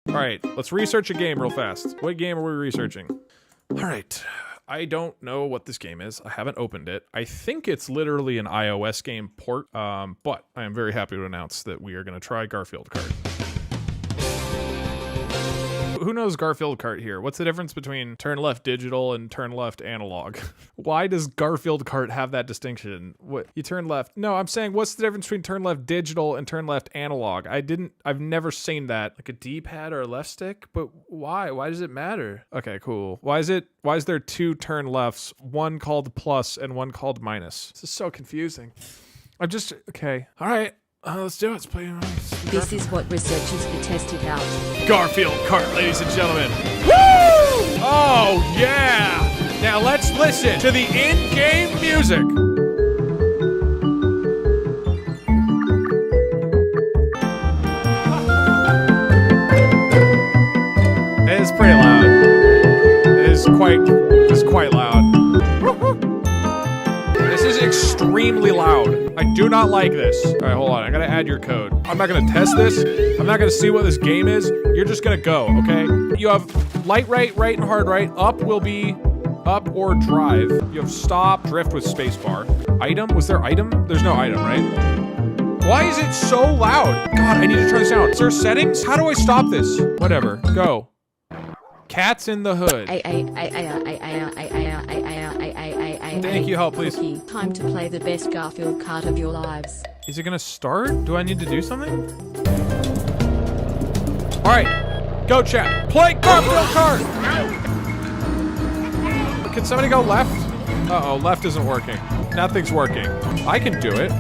All right, let's research a game real fast. What game are we researching? All right, I don't know what this game is. I haven't opened it. I think it's literally an iOS game port, but I am very happy to announce that we are going to try Garfield Kart. Who knows Garfield Kart here? What's the difference between turn left digital and turn left analog? Why does Garfield Kart have that distinction? What, you turn left? No, I'm saying what's the difference between turn left digital and turn left analog? I've never seen that. Like a D-pad or a left stick? But why? Why does it matter? Okay, cool. Why is there two turn lefts, one called plus and one called minus? This is so confusing. Okay. All right. Let's do it. Let's play. This is what researchers have tested out. Garfield Kart, ladies and gentlemen. Woo! Oh, yeah! Now let's listen to the in-game music. It is pretty loud. It is quite loud. This is extremely loud. I do not like this. All right, hold on. I gotta add your code. I'm not gonna test this. I'm not gonna see what this game is. You're just gonna go, okay? You have light right, and hard right. Up will be up or drive. You have stop, drift with spacebar. Item? Was there item? There's no item, right? Why is it so loud? God, I need to turn this down. Is there settings? How do I stop this? Whatever. Go. Cats in the hood. Thank you, help, please. Time to play the best Garfield Kart of your lives. Is it gonna start? Do I need to do something? All right, go chat. Play Garfield Kart! Can somebody go left? Uh-oh, left isn't working. Nothing's working. I can do it.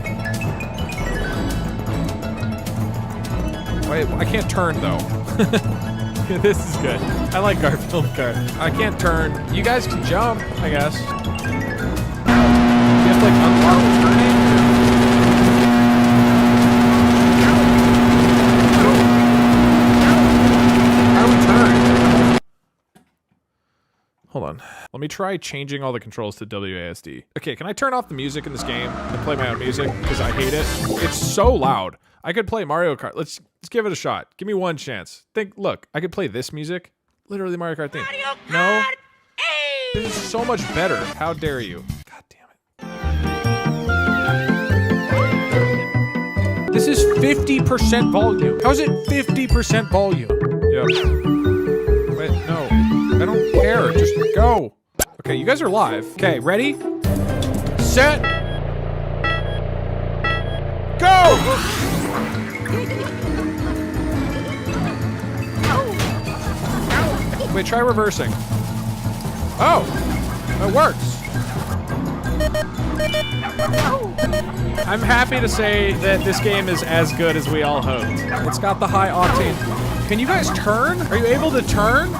Wait, I can't turn though. This is good. I like Garfield Kart. I can't turn. You guys can jump, I guess. You have to like unlock turning. How do we turn? Hold on. Let me try changing all the controls to WASD. Okay, can I turn off the music in this game and play my own music? Because I hate it. It's so loud. I could play Mario Kart. Let's give it a shot. Give me one chance. Look, I could play this music. Literally Mario Kart theme. No? This is so much better. How dare you? God damn it. This is 50% volume. How is it 50% volume? Yep. Wait, no. I don't care. Just go. Okay, you guys are live. Okay, ready? Set. Go! Wait, try reversing. Oh, it works. I'm happy to say that this game is as good as we all hoped. It's got the high octane. Can you guys turn? Are you able to turn?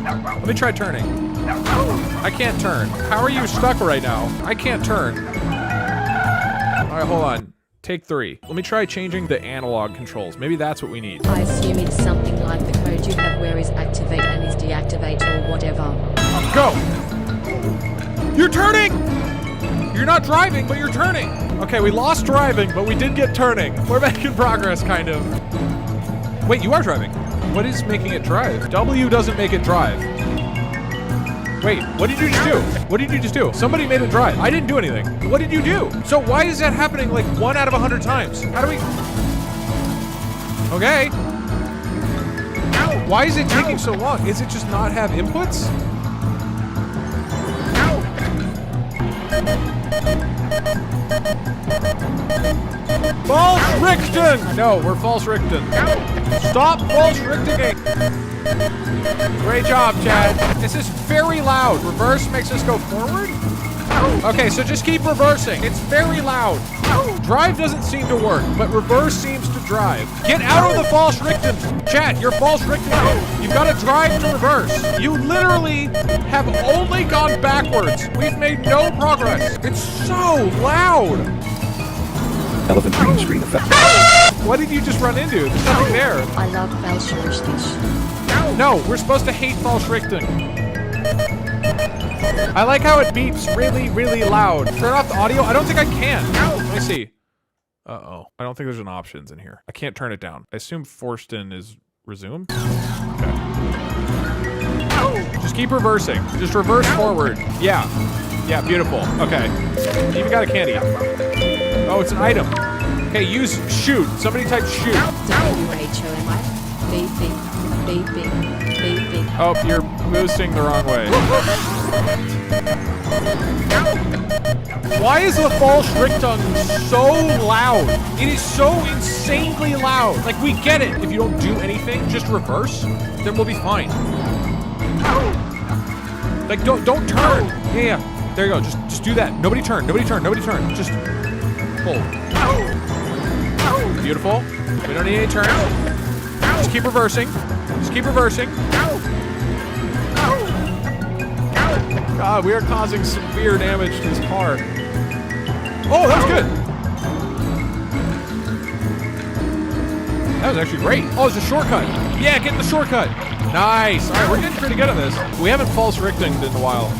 Let me try turning. I can't turn. How are you stuck right now? I can't turn. All right, hold on. Take 3. Let me try changing the analog controls. Maybe that's what we need. I assume it's something like the code you have where is activate and is deactivate or whatever. Go! You're turning! You're not driving, but you're turning. Okay, we lost driving, but we did get turning. We're making progress, kind of. Wait, you are driving. What is making it drive? W doesn't make it drive. Wait, what did you just do? What did you just do? Somebody made it drive. I didn't do anything. What did you do? So why is that happening like 1 out of 100 times? How do we... Okay. Why is it taking so long? Is it just not have inputs? False Richten! No, we're false Richten. Stop false Richting. Great job, Chad. This is very loud. Reverse makes us go forward? Okay, so just keep reversing. It's very loud. Drive doesn't seem to work, but reverse seems to drive. Get out of the false Richten. Chad, you're false Richten. You've got to drive to reverse. You literally have only gone backwards. We've made no progress. It's so loud. Elephant green screen effect. What did you just run into? There's nothing there. I love false. No, we're supposed to hate false Richten. I like how it beeps really, really loud. Turn off the audio? I don't think I can. Let me see. Uh-oh. I don't think there's an options in here. I can't turn it down. I assume Forsten is resumed. Just keep reversing. Just reverse forward. Yeah. Yeah, beautiful. Okay. You even got a candy. Oh, it's an item. Okay, use shoot. Somebody type shoot. W-H-O-M-I. Beeping. Beeping. Beeping. Oh, you're boosting the wrong way. Why is the false Richtung so loud? It is so insanely loud. Like, we get it. If you don't do anything, just reverse, then we'll be fine. Like, don't turn. Yeah. There you go. Just do that. Nobody turn. Nobody turn. Nobody turn. Just pull. Beautiful. We don't need any turns. Just keep reversing. Just keep reversing. God, we are causing severe damage to this car. Oh, that was good. That was actually great. Oh, it's a shortcut. Yeah, get in the shortcut. Nice. All right, we're getting pretty good at this. We haven't false Richtinged in a while.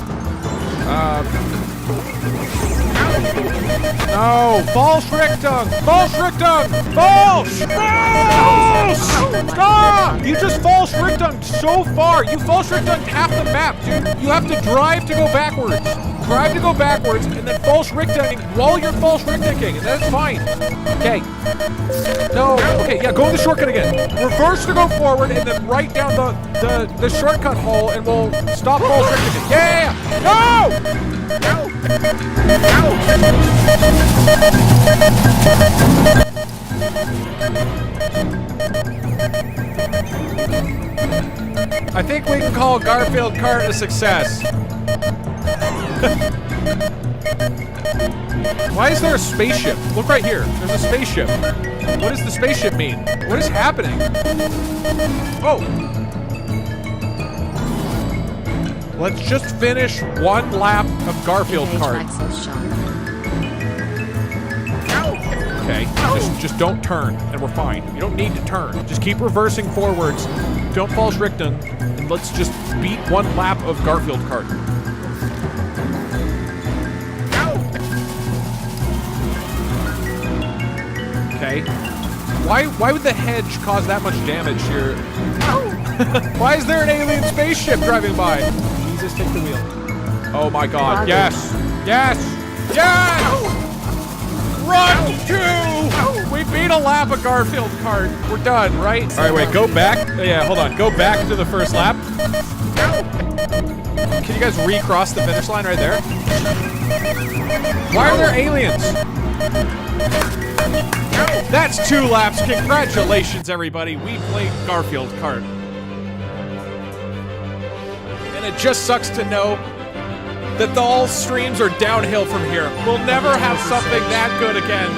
No, false Richtung! False Richtung! False! False! Stop! You just false Richtung so far. You false Richtung half the map, dude. You have to drive to go backwards. Drive to go backwards and then false Richtunging while you're false Richtinging, and that's fine. Okay. No. Okay, yeah, go in the shortcut again. Reverse to go forward and then right down the shortcut hole and we'll stop false Richtinging. Yeah! No! I think we can call Garfield Kart a success. Why is there a spaceship? Look right here. There's a spaceship. What does the spaceship mean? What is happening? Oh! Let's just finish one lap of Garfield Kart. Okay, just don't turn, and we're fine. You don't need to turn. Just keep reversing forwards. Don't false Richtung, and let's just beat one lap of Garfield Kart. Okay. Why would the hedge cause that much damage here? Why is there an alien spaceship driving by? Jesus, take the wheel. Oh my God! Yes! Yes! Yes! Run to! We beat a lap of Garfield Kart. We're done, right? All right, wait. Go back. Yeah, hold on. Go back to the first lap. Can you guys recross the finish line right there? Why are there aliens? That's 2 laps. Congratulations, everybody. We played Garfield Kart. And it just sucks to know that all streams are downhill from here. We'll never have something that good again.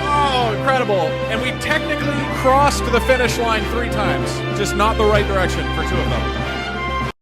Oh, incredible. And we technically crossed the finish line 3 times. Just not the right direction for 2 of them.